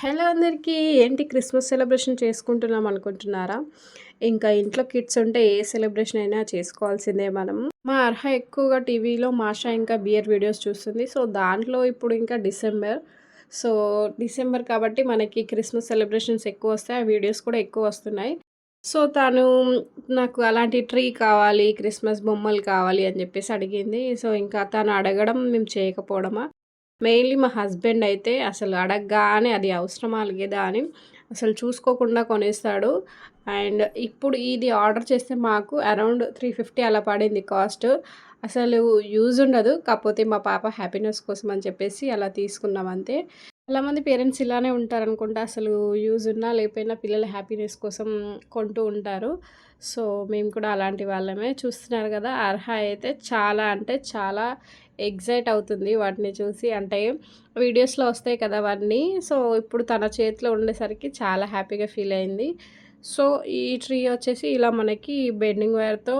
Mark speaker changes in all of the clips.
Speaker 1: Hello అందరికీ. ఏంటి Christmas celebration చేసుకుంటున్నాం అనుకుంటున్నారా? ఇంకా ఇంట్లో కిడ్స్ ఉంటే ఏ సెలబ్రేషన్ అయినా చేసుకోవాల్సిందే మనం. మా అర్హ ఎక్కువగా టీవీలో మాషా ఇంకా బియర్ వీడియోస్ చూస్తుంది. సో, దాంట్లో ఇప్పుడు ఇంకా డిసెంబర్. సో, డిసెంబర్ కాబట్టి మనకి క్రిస్మస్ సెలబ్రేషన్స్ ఎక్కువొస్తాయి. ఆ వీడియోస్ కూడా ఎక్కువొస్తున్నాయి. సో, తను నాకు అలాంటి ట్రీ కావాలి, క్రిస్మస్ బొమ్మలు కావాలి అని జెప్పేసి అడిగింది. సో, ఇంకా తను అడగడం మేము చేయకపోవడమా? మెయిన్‌లీ మా హస్బెండ్ అయితే అసలు అడగగానే అది అవసరమా లేదా అని అసలు చూసుకోకుండా కొనేస్తాడు. అండ్ ఇప్పుడు ఇది ఆర్డర్ చేస్తే మాకు అరౌండ్ 350 అలా పడింది కాస్ట్. అసలు యూజ్ ఉండదు. కాకపోతే మా పాప హ్యాపీనెస్ కోసం అని చెప్పేసి అలా తీసుకున్నాం అంతే. చాలామంది పేరెంట్స్ ఇలానే ఉంటారనుకుంటా. అసలు యూజ్ ఉన్నా లేకపోయినా పిల్లల హ్యాపీనెస్ కోసం కొంటూ ఉంటారు. సో, మేము కూడా అలాంటి వాళ్ళమే. చూస్తున్నారు కదా! అర్హ అయితే చాలా అంటే చాలా ఎక్సైట్ అవుతుంది వాటిని చూసి. అంటే వీడియోస్‌లో వస్తాయి కదా అవన్నీ. సో, ఇప్పుడు తన చేతిలో ఉండేసరికి చాలా హ్యాపీగా ఫీల్ అయింది. సో, ఈ ట్రీ వచ్చేసి ఇలా మనకి బెండింగ్ వైర్‌తో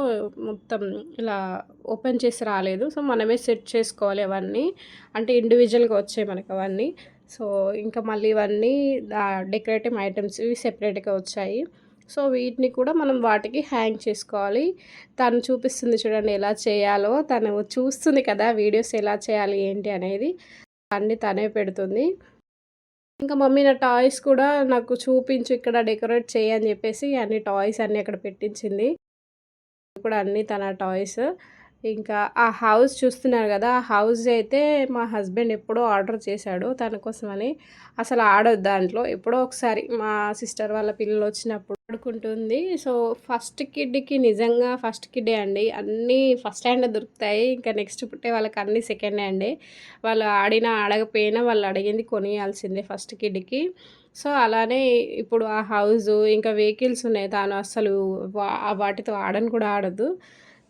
Speaker 1: మొత్తం ఇలా ఓపెన్ చేసి రాలేదు. సో, మనమే సెట్ చేసుకోవాలి అవన్నీ. అంటే ఇండివిడ్యువల్‌గా వచ్చాయి మనకవన్నీ. సో, ఇంకా మళ్ళీ ఇవన్నీ డెకరేటివ్ ఐటెమ్స్ ఇవి సెపరేట్‌గా వచ్చాయి. సో, వీటిని కూడా మనం వాటికి హ్యాంగ్ చేసుకోవాలి. తను చూపిస్తుంది చూడండి ఎలా చేయాలో. తను చూస్తుంది కదా వీడియోస్ ఎలా చేయాలి ఏంటి అనేది. అన్నీ తనే పెడుతుంది. ఇంకా మమ్మీ నా టాయ్స్ కూడా నాకు చూపించు ఇక్కడ డెకరేట్ చెయ్యి అని చెప్పేసి అన్ని టాయ్స్ అన్నీ అక్కడ పెట్టించింది. కూడా అన్నీ తన టాయ్స్. ఇంకా ఆ హౌస్ చూస్తున్నారు గదా! ఆ హౌస్ అయితే మా హస్బెండ్ ఎప్పుడో ఆర్డర్ చేశాడు తన కోసమని. అసలు ఆడదు దాంట్లో. ఎప్పుడో ఒకసారి మా సిస్టర్ వాళ్ళ పిల్లలొచ్చినప్పుడు ఆడుకుంటుంది. సో, ఫస్ట్ కిడ్‌కి నిజంగా ఫస్ట్ కిడ్డే అండి. అన్నీ ఫస్ట్ హ్యాండే దొరుకుతాయి. ఇంకా నెక్స్ట్ పుట్టే వాళ్ళకి అన్నీ సెకండ్ హ్యాండే. వాళ్ళు ఆడినా, ఆడకపోయినా వాళ్ళు అడిగింది కొనియాల్సిందే ఫస్ట్ కిడ్‌కి. సో, అలానే ఇప్పుడు ఆ హౌసు, ఇంకా వెహికల్స్ ఉన్నాయి. తాను అస్సలు వాటితో ఆడను కూడా ఆడదు.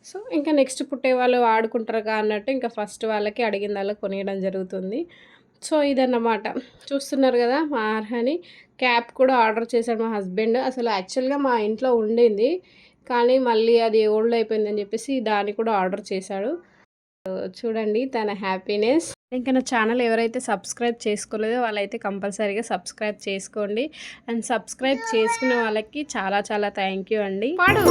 Speaker 1: సో, ఇంకా నెక్స్ట్ పుట్టేవాళ్ళు ఆడుకుంటారుగా అన్నట్టు ఇంకా ఫస్ట్ వాళ్ళకి అడిగిందల్లా కొనియడం జరుగుతుంది. సో, ఇదన్నమాట. చూస్తున్నారు గదా! మా అర్హని క్యాప్ కూడా ఆర్డర్ చేశాడు మా హస్బెండ్. అసలు యాక్చువల్‌గా మా ఇంట్లో ఉండింది. కానీ మళ్ళీ అది ఓల్డ్ అయిపోయిందని జెప్పేసి దాన్ని కూడా ఆర్డర్ చేశాడు. చూడండి తన హ్యాపీనెస్. ఇంకా నా ఛానల్ ఎవరైతే సబ్స్క్రైబ్ చేసుకోలేదో వాళ్ళైతే కంపల్సరీగా సబ్స్క్రైబ్ చేసుకోండి. అండ్ సబ్స్క్రైబ్ చేసుకున్న వాళ్ళకి చాలా చాలా థ్యాంక్ యూ అండి. పాడు.